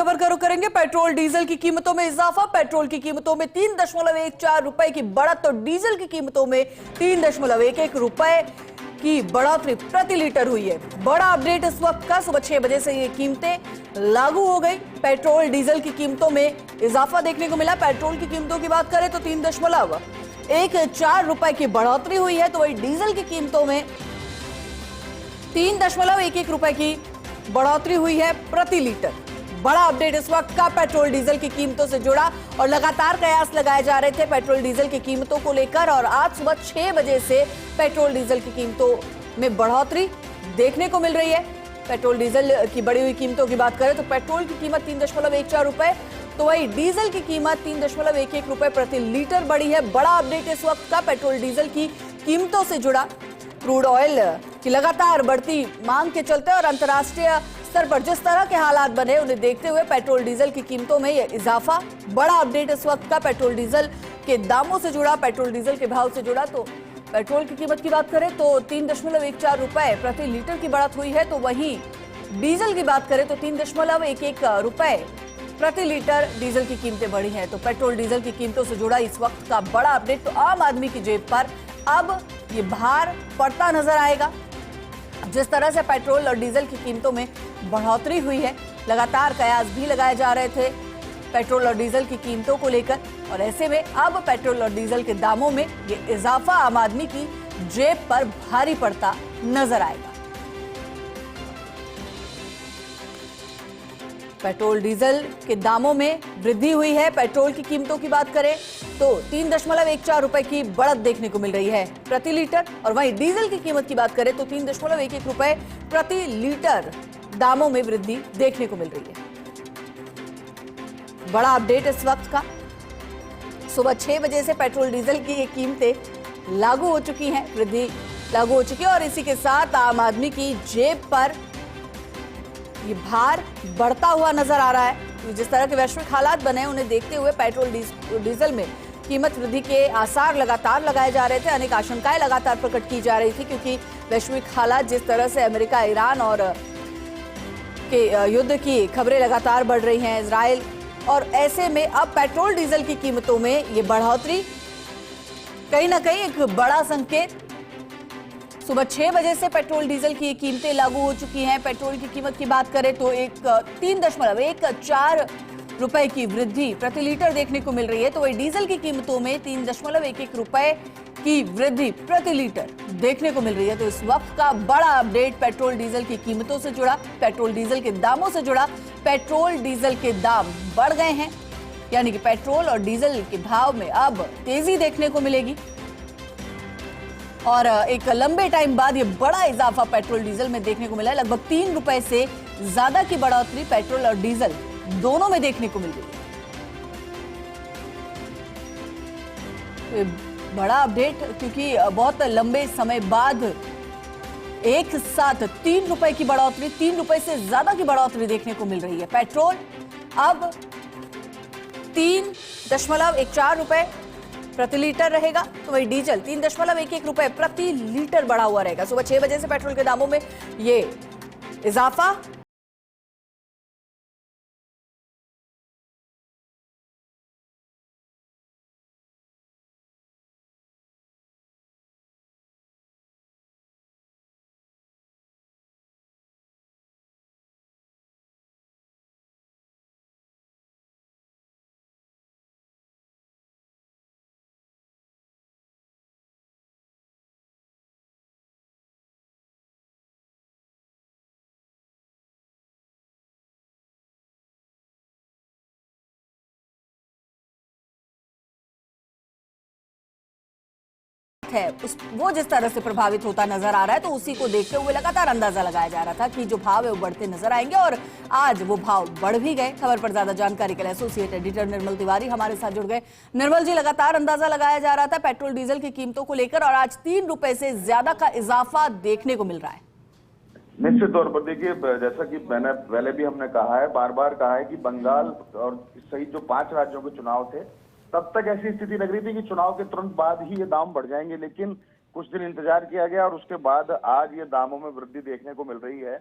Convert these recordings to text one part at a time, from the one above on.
खबर का रुख करेंगे। पेट्रोल डीजल की कीमतों में इजाफा। पेट्रोल की कीमतों में 3.14 रुपए की बढ़त तो डीजल की कीमतों में 3.11 रुपए की बढ़ोतरी प्रति लीटर हुई है। बड़ा अपडेट इस वक्त का, सुबह 6 बजे से ये कीमतें लागू हो गई। पेट्रोल डीजल की कीमतों में इजाफा देखने को मिला। पेट्रोल की कीमतों की बात करें तो 3.14 रुपए की बढ़ोतरी हुई है, तो वही डीजल की कीमतों में 3.11 रुपए की बढ़ोतरी हुई है प्रति लीटर। बड़ा अपडेट इस वक्त का पेट्रोल डीजल की कीमतों से जुड़ा और लगातार कयास लगाए जा रहे थे पेट्रोल डीजल की कीमतों को लेकर, और आज सुबह 6 बजे से पेट्रोल डीजल की कीमतों में बढ़ोतरी देखने को मिल रही है। पेट्रोल डीजल की बढ़ी हुई कीमतों की बात करें तो पेट्रोल की कीमत 3.14 रुपए, तो वही डीजल की कीमत 3.11 रुपए प्रति लीटर बढ़ी है। बड़ा अपडेट इस वक्त का पेट्रोल डीजल की कीमतों से जुड़ा। क्रूड ऑयल की लगातार बढ़ती मांग के चलते और अंतर्राष्ट्रीय स्तर पर जिस तरह के हालात बने उन्हें देखते हुए पेट्रोल डीजल की कीमतों में यह इजाफा। बड़ा अपडेट इस वक्त का पेट्रोल डीजल के दामों से जुड़ा, पेट्रोल डीजल के भाव से जुड़ा। तो पेट्रोल की कीमत की बात करें तो 3.14 रुपए प्रति लीटर की बढ़त हुई है, तो वहीं डीजल की बात करें तो 3.11 रुपए प्रति लीटर डीजल की कीमतें बढ़ी हैं। तो पेट्रोल डीजल की कीमतों से जुड़ा इस वक्त का बड़ा अपडेट। तो आम आदमी की जेब पर अब ये भार पड़ता नजर आएगा। जिस तरह से पेट्रोल और डीजल की कीमतों में बढ़ोतरी हुई है, लगातार कयास भी लगाए जा रहे थे पेट्रोल और डीजल की कीमतों को लेकर, और ऐसे में अब पेट्रोल और डीजल के दामों में ये इजाफा आम आदमी की जेब पर भारी पड़ता नजर आएगा। पेट्रोल डीजल के दामों में वृद्धि हुई है। पेट्रोल की कीमतों की बात करें तो 3.14 रुपए की बढ़त देखने को मिल रही है प्रति लीटर, और वहीं डीजल की कीमत की बात करें तो 3.11 रुपए प्रति लीटर दामों में वृद्धि देखने को मिल रही है। बड़ा अपडेट इस वक्त का, सुबह 6 बजे से पेट्रोल डीजल की ये कीमतें लागू हो चुकी हैं, वृद्धि लागू हो चुकी है, और इसी के साथ आम आदमी की जेब पर ये भार बढ़ता हुआ नजर आ रहा है। जिस तरह के वैश्विक हालात बने उन्हें देखते हुए पेट्रोल डीजल में कीमत वृद्धि के आसार लगातार लगाए जा रहे थे। अनेक आशंकाएं लगातार प्रकट की जा रही थी, क्योंकि वैश्विक हालात जिस तरह से अमेरिका, ईरान और के युद्ध की खबरें लगातार बढ़ रही हैं, इजराइल, और ऐसे में अब पेट्रोल डीजल की कीमतों में ये बढ़ोतरी कहीं ना कहीं एक बड़ा संकेत। सुबह 6 बजे से पेट्रोल डीजल की कीमतें लागू हो चुकी हैं। पेट्रोल की कीमत की बात करें तो 3.14 रुपए की वृद्धि प्रति लीटर देखने को मिल रही है, तो वही डीजल की कीमतों में 3.11 रुपए की वृद्धि प्रति लीटर देखने को मिल रही है। तो इस वक्त का बड़ा अपडेट पेट्रोल डीजल की कीमतों से जुड़ा, पेट्रोल डीजल के दामों से जुड़ा। पेट्रोल डीजल के दाम बढ़ गए हैं, यानी कि पेट्रोल और डीजल के भाव में अब तेजी देखने को मिलेगी, और एक लंबे टाइम बाद ये बड़ा इजाफा पेट्रोल डीजल में देखने को मिला है। लगभग 3 रुपए से ज्यादा की बढ़ोतरी पेट्रोल और डीजल दोनों में देखने को मिल रही है। बड़ा अपडेट, क्योंकि बहुत लंबे समय बाद एक साथ 3 रुपए की बढ़ोतरी, 3 रुपए से ज्यादा की बढ़ोतरी देखने को मिल रही है। पेट्रोल अब 3.14 रुपए प्रति लीटर रहेगा, तो वही डीजल 3.11 रुपए प्रति लीटर बढ़ा हुआ रहेगा। सुबह 6 बजे से पेट्रोल के दामों में ये इजाफा। है वो जिस तरह से प्रभावित होता नजर आ रहा है, तो उसी को देखते हुए लगातार अंदाजा लगाया जा रहा था कि जो भाव है वो बढ़ते नजर आएंगे, और आज वो भाव बढ़ भी गए। खबर पर ज्यादा जानकारी के लिए एसोसिएट एडिटर निर्मल तिवारी हमारे साथ जुड़ गए। निर्मल जी, लगातार अंदाजा लगाया जा रहा था पेट्रोल डीजल की कीमतों को लेकर, और आज 3 रुपए से ज्यादा का इजाफा देखने को मिल रहा है। निश्चित तौर पर देखिए, जैसा कि मैंने पहले भी हमने कहा है, बार बार कहा है कि बंगाल और सहित जो 5 राज्यों के चुनाव थे, तब तक ऐसी स्थिति लग रही थी कि चुनाव के तुरंत बाद ही ये दाम बढ़ जाएंगे, लेकिन कुछ दिन इंतजार किया गया और उसके बाद आज ये दामों में वृद्धि देखने को मिल रही है।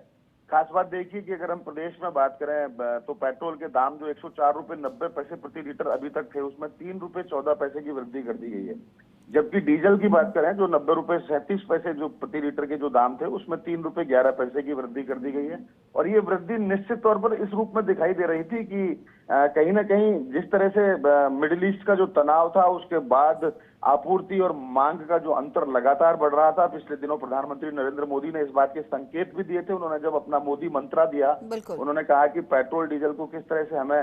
खास बात देखिए कि अगर हम प्रदेश में बात करें तो पेट्रोल के दाम जो 104 रुपए 90 पैसे प्रति लीटर अभी तक थे, उसमें 3 रुपए 14 पैसे की वृद्धि कर दी गई है। जबकि डीजल की बात करें जो 90 रुपए 37 पैसे जो प्रति लीटर के जो दाम थे, उसमें 3 रुपए 11 पैसे की वृद्धि कर दी गई है। और ये वृद्धि निश्चित तौर पर इस रूप में दिखाई दे रही थी कि कहीं ना कहीं जिस तरह से मिडिल ईस्ट का जो तनाव था, उसके बाद आपूर्ति और मांग का जो अंतर लगातार बढ़ रहा था। पिछले दिनों प्रधानमंत्री नरेंद्र मोदी ने इस बात के संकेत भी दिए थे। उन्होंने जब अपना मोदी मंत्रा दिया, उन्होंने कहा कि पेट्रोल डीजल को किस तरह से हमें,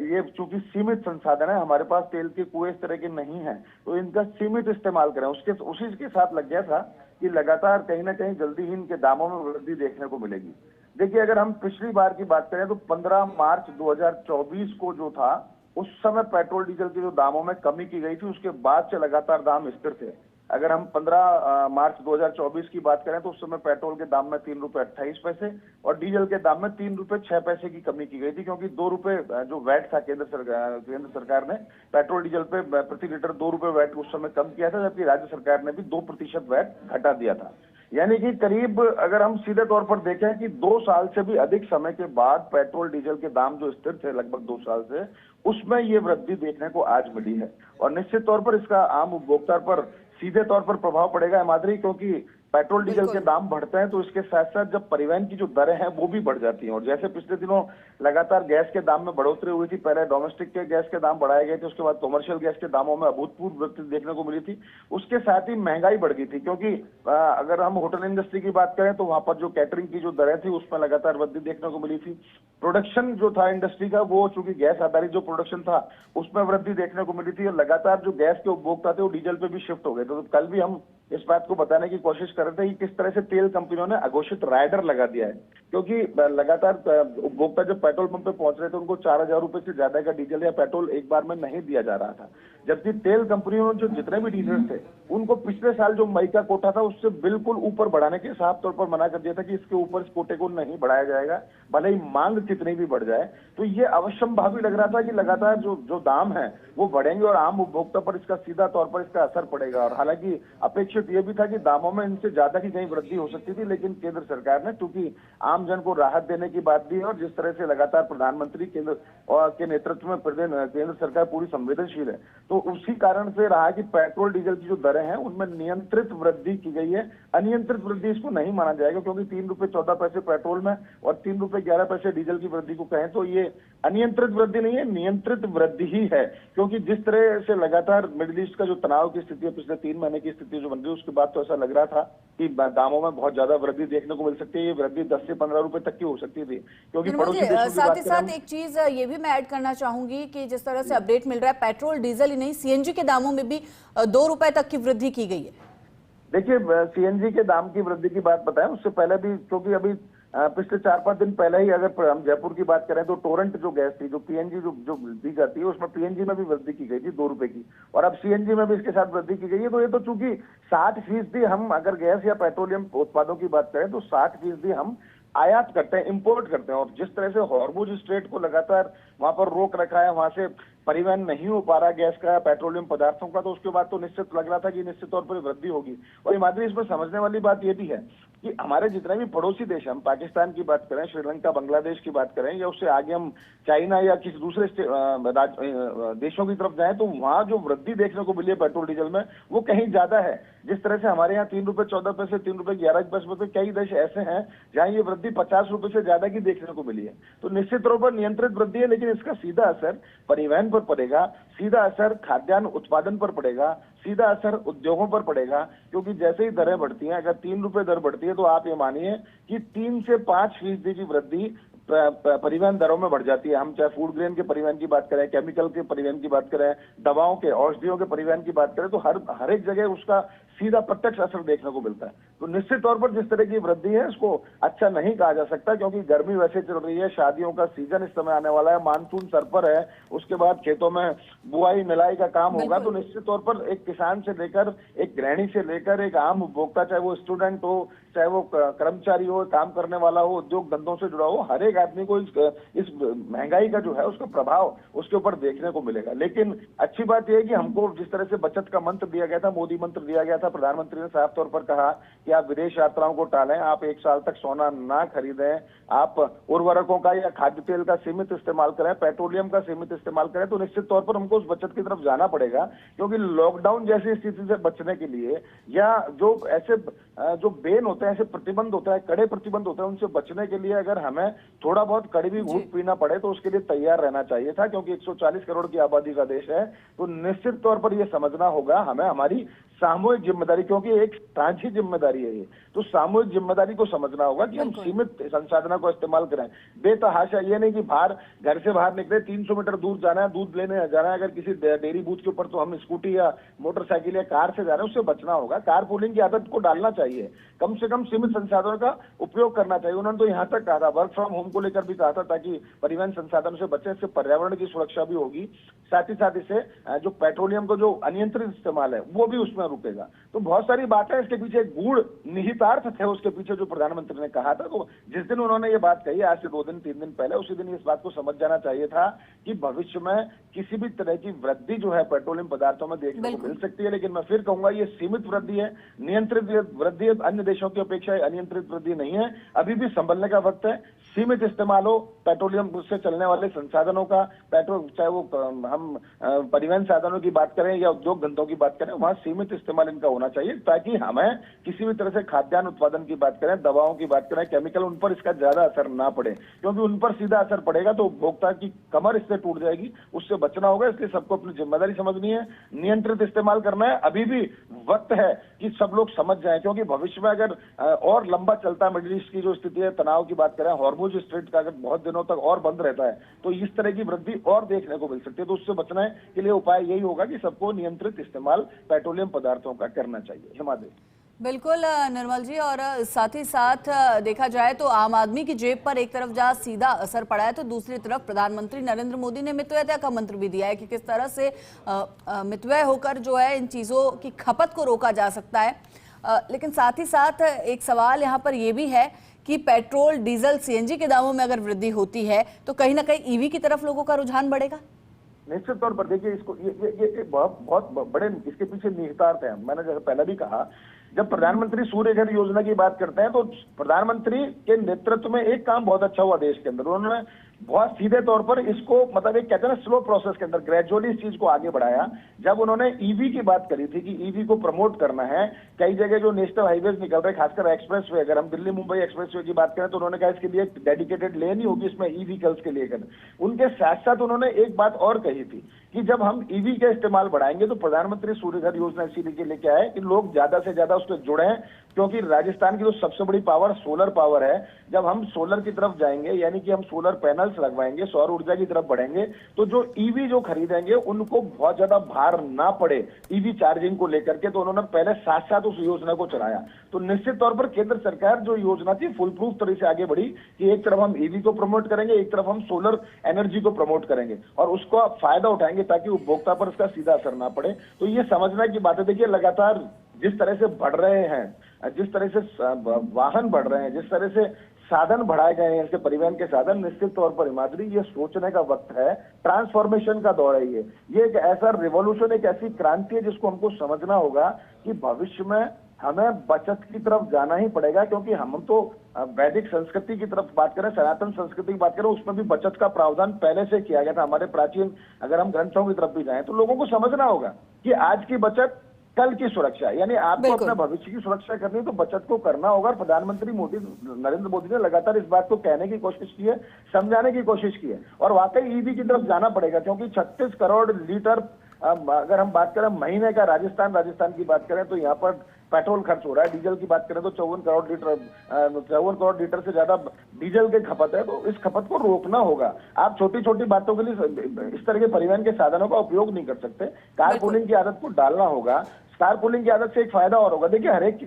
ये चूंकि सीमित संसाधन है, हमारे पास तेल के कुएं इस तरह के नहीं है, तो इनका सीमित इस्तेमाल करें। उसी के साथ लग गया था कि लगातार कहीं ना कहीं जल्दी ही इनके दामों में वृद्धि देखने को मिलेगी। देखिए, अगर हम पिछली बार की बात करें तो 15 मार्च 2024 को जो था, उस समय पेट्रोल डीजल के जो दामों में कमी की गई थी, उसके बाद से लगातार दाम स्थिर थे। अगर हम 15 मार्च 2024 की बात करें तो उस समय पेट्रोल के दाम में 3 रुपए 28 पैसे और डीजल के दाम में 3 रुपए 6 पैसे की कमी की गई थी, क्योंकि 2 रुपए जो वैट था केंद्र सरकार ने पेट्रोल डीजल पे प्रति लीटर 2 रुपए वैट उस समय कम किया था, जबकि राज्य सरकार ने भी 2% वैट घटा दिया था। यानी कि करीब अगर हम सीधे तौर पर देखें कि 2 साल से भी अधिक समय के बाद पेट्रोल डीजल के दाम जो स्थिर थे लगभग 2 साल से, उसमें ये वृद्धि देखने को आज मिली है। और निश्चित तौर पर इसका आम उपभोक्ता पर सीधे तौर पर प्रभाव पड़ेगा माधुरी, क्योंकि पेट्रोल डीजल के दाम बढ़ते हैं तो इसके साथ साथ जब परिवहन की जो दरें हैं वो भी बढ़ जाती हैं। और जैसे पिछले दिनों लगातार गैस के दाम में बढ़ोतरी हुई थी, पहले डोमेस्टिक के गैस के दाम बढ़ाए गए थे, उसके बाद कमर्शियल गैस के दामों में अभूतपूर्व वृद्धि देखने को मिली थी। उसके साथ ही महंगाई बढ़ गई थी, क्योंकि अगर हम होटल इंडस्ट्री की बात करें तो वहां पर जो कैटरिंग की जो दरें थी उसमें लगातार वृद्धि देखने को मिली थी। प्रोडक्शन जो था इंडस्ट्री का, वो चूंकि गैस आधारित जो प्रोडक्शन था उसमें वृद्धि देखने को मिली थी। और लगातार जो गैस के उपभोक्ता थे वो डीजल पे भी शिफ्ट हो गए थे। तो कल भी हम इस बात को बताने की कोशिश कर रहे थे कि किस तरह से तेल कंपनियों ने अघोषित राइडर लगा दिया है, क्योंकि लगातार उपभोक्ता जब पेट्रोल पंप पे पहुंच रहे थे उनको 4000 रुपए से ज्यादा का डीजल या पेट्रोल एक बार में नहीं दिया जा रहा था। जबकि तेल कंपनियों ने जो जितने भी डीलर्स थे उनको पिछले साल जो मई का कोटा था उससे बिल्कुल ऊपर बढ़ाने के साफ तौर पर मना कर दिया था कि इसके ऊपर इस कोटे को नहीं बढ़ाया जाएगा, भले ही मांग कितनी भी बढ़ जाए। तो ये अवश्यंभावी लग रहा था कि लगातार जो दाम है वो बढ़ेंगे और आम उपभोक्ता पर इसका सीधा तौर पर इसका असर पड़ेगा। और हालांकि अपेक्षित ये भी था कि दामों में इनसे ज्यादा की कहीं वृद्धि हो सकती थी, लेकिन केंद्र सरकार ने चूंकि आम जन को राहत देने की बात दी और जिस तरह से लगातार प्रधानमंत्री केंद्र के नेतृत्व में केंद्र सरकार पूरी संवेदनशील है, तो उसी कारण से रहा कि पेट्रोल डीजल की जो दरें हैं उनमें नियंत्रित वृद्धि की गई है। अनियंत्रित वृद्धि इसको नहीं माना जाएगा, क्योंकि 3 रुपए 14 पैसे पेट्रोल में और 3 रुपए 11 पैसे डीजल की वृद्धि को कहें तो ये अनियंत्रित वृद्धि नहीं है, नियंत्रित वृद्धि ही है। क्योंकि जिस तरह से लगातार मिडिल ईस्ट का जो तनाव की स्थिति है, पिछले 3 महीने की स्थिति जो बन रही है, उसके बाद तो ऐसा लग रहा था कि दामों में बहुत ज्यादा वृद्धि देखने को मिल सकती है। ये वृद्धि 10 से 15 रुपए तक की हो सकती थी, क्योंकि पड़ोसी देशों की बात साथ ही साथ एक चीज ये भी मैं ऐड करना चाहूंगी कि जिस तरह से अपडेट मिल रहा है, पेट्रोल डीजल ही नहीं सीएनजी के दामों में भी 2 रुपए तक की वृद्धि की गई है। देखिए, सीएनजी के दाम की वृद्धि की बात बताएं, उससे पहले भी, क्योंकि अभी पिछले 4-5 दिन पहले ही अगर हम जयपुर की बात करें तो टोरेंट जो गैस थी, जो पीएनजी जो दी जाती है, उसमें पीएनजी में भी वृद्धि की गई थी 2 रुपए की, और अब सीएनजी में भी इसके साथ वृद्धि की गई है। तो ये तो चूंकि 60% हम अगर गैस या पेट्रोलियम उत्पादों की बात करें तो 60% हम आयात करते हैं, इंपोर्ट करते हैं। और जिस तरह से हॉर्मुज स्ट्रेट को लगातार वहां पर रोक रखा है, वहां से परिवहन नहीं हो पा रहा गैस का, पेट्रोलियम पदार्थों का, तो उसके बाद तो निश्चित लग रहा था कि निश्चित तौर पर वृद्धि होगी। और ये माधुरी, इसमें समझने वाली बात ये भी है कि हमारे जितने भी पड़ोसी देश, हम पाकिस्तान की बात करें, श्रीलंका, बांग्लादेश की बात करें, या उससे आगे हम चाइना या किसी दूसरे देशों की तरफ जाएं, तो वहां जो वृद्धि देखने को मिली है पेट्रोल डीजल में वो कहीं ज्यादा है। जिस तरह से हमारे यहाँ 3 रुपए 14 पैसे, 3 रुपए 11 पैसे, तो कई देश ऐसे हैं जहां ये वृद्धि 50 रुपए से ज्यादा की देखने को मिली है। तो निश्चित तौर पर नियंत्रित वृद्धि है, लेकिन इसका सीधा असर परिवहन पर पड़ेगा, सीधा असर खाद्यान्न उत्पादन पर पड़ेगा, सीधा असर उद्योगों पर पड़ेगा। क्योंकि जैसे ही दरें बढ़ती हैं, अगर 3 रुपए दर बढ़ती है तो आप ये मानिए कि 3 से 5% की वृद्धि परिवहन दरों में बढ़ जाती है। हम चाहे फूड ग्रेन के परिवहन की बात करें, केमिकल के परिवहन की बात करें, दवाओं के, औषधियों के परिवहन की बात करें, तो हर एक जगह उसका सीधा प्रत्यक्ष असर देखने को मिलता है। तो निश्चित तौर पर जिस तरह की वृद्धि है इसको अच्छा नहीं कहा जा सकता, क्योंकि गर्मी वैसे चल रही है, शादियों का सीजन इस समय आने वाला है, मानसून सर पर है, उसके बाद खेतों में बुआई मिलाई का काम होगा। तो निश्चित तौर पर एक किसान से लेकर, एक गृहिणी से लेकर, एक आम उपभोक्ता, चाहे वो स्टूडेंट हो, चाहे वो कर्मचारी हो, काम करने वाला हो, उद्योग धंधों से जुड़ा हो, हर एक आदमी को इस महंगाई का जो है उसका प्रभाव उसके ऊपर देखने को मिलेगा। लेकिन अच्छी बात यह है कि हमको जिस तरह से बचत का मंत्र दिया गया था, मोदी मंत्र दिया गया था, प्रधानमंत्री ने साफ तौर पर कहा कि आप विदेश यात्राओं को टालें, आप 1 साल तक सोना ना खरीदें, आप उर्वरकों का या खाद्य तेल का सीमित इस्तेमाल करें, पेट्रोलियम का सीमित इस्तेमाल करें, तो निश्चित तौर पर हमको उस बचत की तरफ जाना पड़ेगा। क्योंकि लॉकडाउन जैसी स्थिति से बचने के लिए या जो ऐसे जो बैन होते हैं, ऐसे प्रतिबंध होते हैं, कड़े प्रतिबंध होते हैं, उनसे बचने के लिए अगर हमें थोड़ा बहुत कड़वी घूंट पीना पड़े तो उसके लिए तैयार रहना चाहिए था। क्योंकि 140 करोड़ की आबादी का देश है, तो निश्चित तौर पर यह समझना होगा हमें हमारी सामूहिक जिम्मेदारी, क्योंकि एक साझी जिम्मेदारी है ये, तो सामूहिक जिम्मेदारी को समझना होगा कि हम सीमित संसाधनों को इस्तेमाल करें। बेतहाशा ये नहीं कि घर से बाहर निकले 300 मीटर दूर जाना है, दूध लेने जाना है अगर किसी डेयरी बूथ के ऊपर, तो हम स्कूटी या मोटरसाइकिल या कार से जा रहे हैं, उससे बचना होगा। कार पूलिंग की आदत को डालना चाहिए, कम से कम सीमित संसाधनों का उपयोग करना चाहिए। उन्होंने तो यहाँ तक कहा था, वर्क फ्रॉम होम को लेकर भी कहा था, ताकि परिवहन संसाधनों से बचे, इससे पर्यावरण की सुरक्षा भी होगी, साथ ही साथ इससे जो पेट्रोलियम का जो अनियंत्रित इस्तेमाल है वो भी उसमें रुकेगा। तो बहुत सारी बातें इसके पीछे गूढ़ निहितार्थ थे उसके पीछे जो प्रधानमंत्री ने कहा था। तो जिस दिन उन्होंने ये बात कही, आज से 2 दिन 3 दिन पहले, उसी दिन इस बात को समझ जाना चाहिए था कि भविष्य में किसी भी तरह की वृद्धि जो है पेट्रोलियम पदार्थों में देखने को मिल सकती है। लेकिन मैं फिर कहूंगा ये सीमित वृद्धि है, नियंत्रित वृद्धि है, अन्य देशों की अपेक्षा अनियंत्रित वृद्धि नहीं है। अभी भी संभलने का वक्त है, सीमित इस्तेमाल हो पेट्रोलियम से चलने वाले संसाधनों का, पेट्रोल चाहे वो हम परिवहन साधनों की बात करें या उद्योग धंधों की बात करें, वहां सीमित इस्तेमाल इनका होना चाहिए, ताकि हमें किसी भी तरह से खाद्यान्न उत्पादन की बात करें, दवाओं की बात करें, केमिकल, उन पर इसका ज्यादा असर ना पड़े। क्योंकि उन पर सीधा असर पड़ेगा तो उपभोक्ता की कमर इससे टूट जाएगी, उससे बचना होगा। इसलिए सबको अपनी जिम्मेदारी समझनी है, नियंत्रित इस्तेमाल करना है। अभी भी वक्त है कि सब लोग समझ जाएं, क्योंकि भविष्य में अगर और लंबा चलता मिडिल ईस्ट की जो स्थिति है, तनाव की बात करें, हॉर्मुज स्ट्रेट का अगर बहुत दिनों तक और बंद रहता है तो इस तरह की वृद्धि और देखने को मिल सकती है। तो उससे बचने के लिए उपाय यही होगा कि सबको नियंत्रित इस्तेमाल पेट्रोलियम पदार्थों का करना चाहिए। हिमादेव। बिल्कुल निर्मल जी, और साथ ही साथ देखा जाए तो आम आदमी की जेब पर एक तरफ जहां सीधा असर पड़ा है, तो दूसरी तरफ प्रधानमंत्री नरेंद्र मोदी ने मितव्ययता का मंत्र भी दिया है कि किस तरह से मितव्यय होकर जो है इन चीज़ों की खपत को रोका जा सकता है। लेकिन साथ ही साथ एक सवाल यहाँ पर यह भी है कि पेट्रोल, डीजल, सीएनजी के दामों में अगर वृद्धि होती है तो कहीं ना कहीं ईवी की तरफ लोगों का रुझान बढ़ेगा। निश्चित तौर पर देखिए, इसको ये बहुत बड़े इसके पीछे निहितार्थ है। मैंने जैसे पहले भी कहा, जब प्रधानमंत्री सूर्य घर योजना की बात करते हैं तो प्रधानमंत्री के नेतृत्व में एक काम बहुत अच्छा हुआ देश के अंदर। उन्होंने बहुत सीधे तौर पर इसको, मतलब एक कहते हैं ना स्लो प्रोसेस के अंदर, ग्रेजुअली इस चीज को आगे बढ़ाया। जब उन्होंने ईवी की बात करी थी कि ईवी को प्रमोट करना है, कई जगह जो नेशनल हाईवेज निकल रहे, खासकर एक्सप्रेस वे, अगर हम दिल्ली मुंबई एक्सप्रेस वे की बात करें तो उन्होंने कहा इसके लिए एक डेडिकेटेड लेन ही होगी इसमें ई व्हीकल्स के लिए। उनके साथ साथ उन्होंने एक बात और कही थी कि जब हम ईवी का इस्तेमाल बढ़ाएंगे तो प्रधानमंत्री सूर्य घर योजना इसीलिए लेके आए कि लोग ज्यादा से ज्यादा उससे जुड़े, क्योंकि राजस्थान की जो सबसे बड़ी पावर सोलर पावर है। जब हम सोलर की तरफ जाएंगे, यानी कि हम सोलर पैनल्स लगवाएंगे, सौर ऊर्जा की तरफ बढ़ेंगे, तो जो ईवी जो खरीदेंगे उनको बहुत ज्यादा भार ना पड़े ईवी चार्जिंग को लेकर के। तो उन्होंने पहले साथ साथ उस योजना को चलाया। तो निश्चित तौर पर केंद्र सरकार जो योजना थी फुल प्रूफ तरह से आगे बढ़ी कि एक तरफ हम ईवी को प्रमोट करेंगे, एक तरफ हम सोलर एनर्जी को प्रमोट करेंगे और उसको फायदा उठाएंगे ताकि उपभोक्ता पर इसका सीधा असर ना पड़े। तो ये समझना की बात है। देखिए, लगातार जिस तरह से बढ़ रहे हैं, जिस तरह से वाहन बढ़ रहे हैं, जिस तरह से साधन बढ़ाए गए हैं, इसके परिवहन के साधन, निश्चित तौर पर हिमाद्री ये सोचने का वक्त है। ट्रांसफॉर्मेशन का दौर है ये एक ऐसा रिवॉल्यूशन, एक ऐसी क्रांति है जिसको हमको समझना होगा कि भविष्य में हमें बचत की तरफ जाना ही पड़ेगा। क्योंकि हम तो वैदिक संस्कृति की तरफ बात करें, सनातन संस्कृति की बात करें, उसमें भी बचत का प्रावधान पहले से किया गया था। हमारे प्राचीन अगर हम ग्रंथों की तरफ भी जाएं तो लोगों को समझना होगा कि आज की बचत कल की सुरक्षा, यानी आपको अपने भविष्य की सुरक्षा करनी है तो बचत को करना होगा। और प्रधानमंत्री नरेंद्र मोदी ने लगातार इस बात को कहने की कोशिश की है, समझाने की कोशिश की है, और वाकई ईवी की तरफ जाना पड़ेगा। क्योंकि 36 करोड़ लीटर अगर हम बात करें महीने का, राजस्थान की बात करें तो यहाँ पर पेट्रोल खर्च हो रहा है। डीजल की बात करें तो 54 करोड़ लीटर से ज्यादा डीजल की खपत है। तो इस खपत को रोकना होगा। आप छोटी छोटी बातों के लिए इस तरह के परिवहन के साधनों का उपयोग नहीं कर सकते। कार पूलिंग की आदत को डालना होगा। स्टार पुलिंग की आदत से एक फायदा और होगा। देखिए, हर एक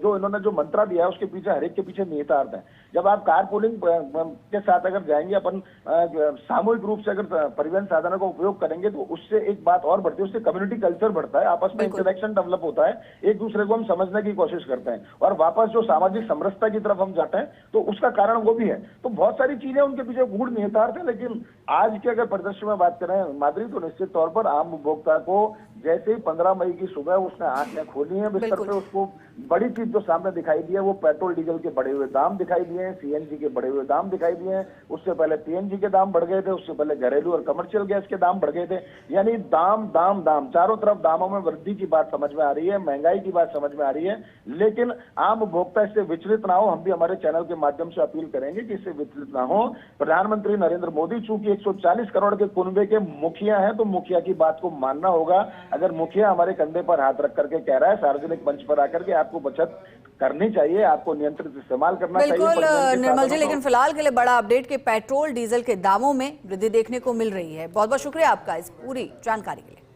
जो इन्होंने जो मंत्रा दिया है उसके पीछे, हर एक के पीछे निहितार्थ है। जब आप कार पुलिंग के साथ अगर जाएंगे, अपन सामूहिक रूप से अगर परिवहन साधनों का उपयोग करेंगे, तो उससे एक बात और बढ़ती है, उससे कम्युनिटी कल्चर बढ़ता है, आपस में इंटरेक्शन डेवलप होता है, एक दूसरे को हम समझने की कोशिश करते हैं और वापस जो सामाजिक समरसता की तरफ हम जाते हैं, तो उसका कारण वो भी है। तो बहुत सारी चीजें उनके पीछे गूढ़ निहितार्थ है। लेकिन आज के अगर परिदृश्य में बात करें माधुरी, तो निश्चित तौर पर आम उपभोक्ता को जैसे ही 15 मई की सुबह उसने आंखें खोली है बिस्तर पे, उसको बड़ी चीज जो सामने दिखाई दी है वो पेट्रोल डीजल के बढ़े हुए दाम दिखाई दिए हैं, सीएनजी के बढ़े हुए दाम दिखाई दिए हैं। उससे पहले पीएनजी के दाम बढ़ गए थे, उससे पहले घरेलू और कमर्शियल गैस के दाम बढ़ गए थे। यानी दाम दाम दाम, चारों तरफ दामों में वृद्धि की बात समझ में आ रही है, महंगाई की बात समझ में आ रही है। लेकिन आम उपभोक्ता इससे विचलित ना हो, हम भी हमारे चैनल के माध्यम से अपील करेंगे कि इससे विचलित ना हो। प्रधानमंत्री नरेंद्र मोदी चूंकि 140 करोड़ के कुनबे के मुखिया हैं, तो मुखिया की बात को मानना होगा। अगर मुखिया हमारे कंधे पर हाथ रख करके कह रहा है सार्वजनिक मंच पर आकर के आपको बचत करनी चाहिए, आपको नियंत्रित इस्तेमाल करना चाहिए। बिल्कुल निर्मल जी, लेकिन फिलहाल के लिए बड़ा अपडेट कि पेट्रोल डीजल के दामों में वृद्धि देखने को मिल रही है। बहुत बहुत शुक्रिया आपका इस पूरी जानकारी के लिए।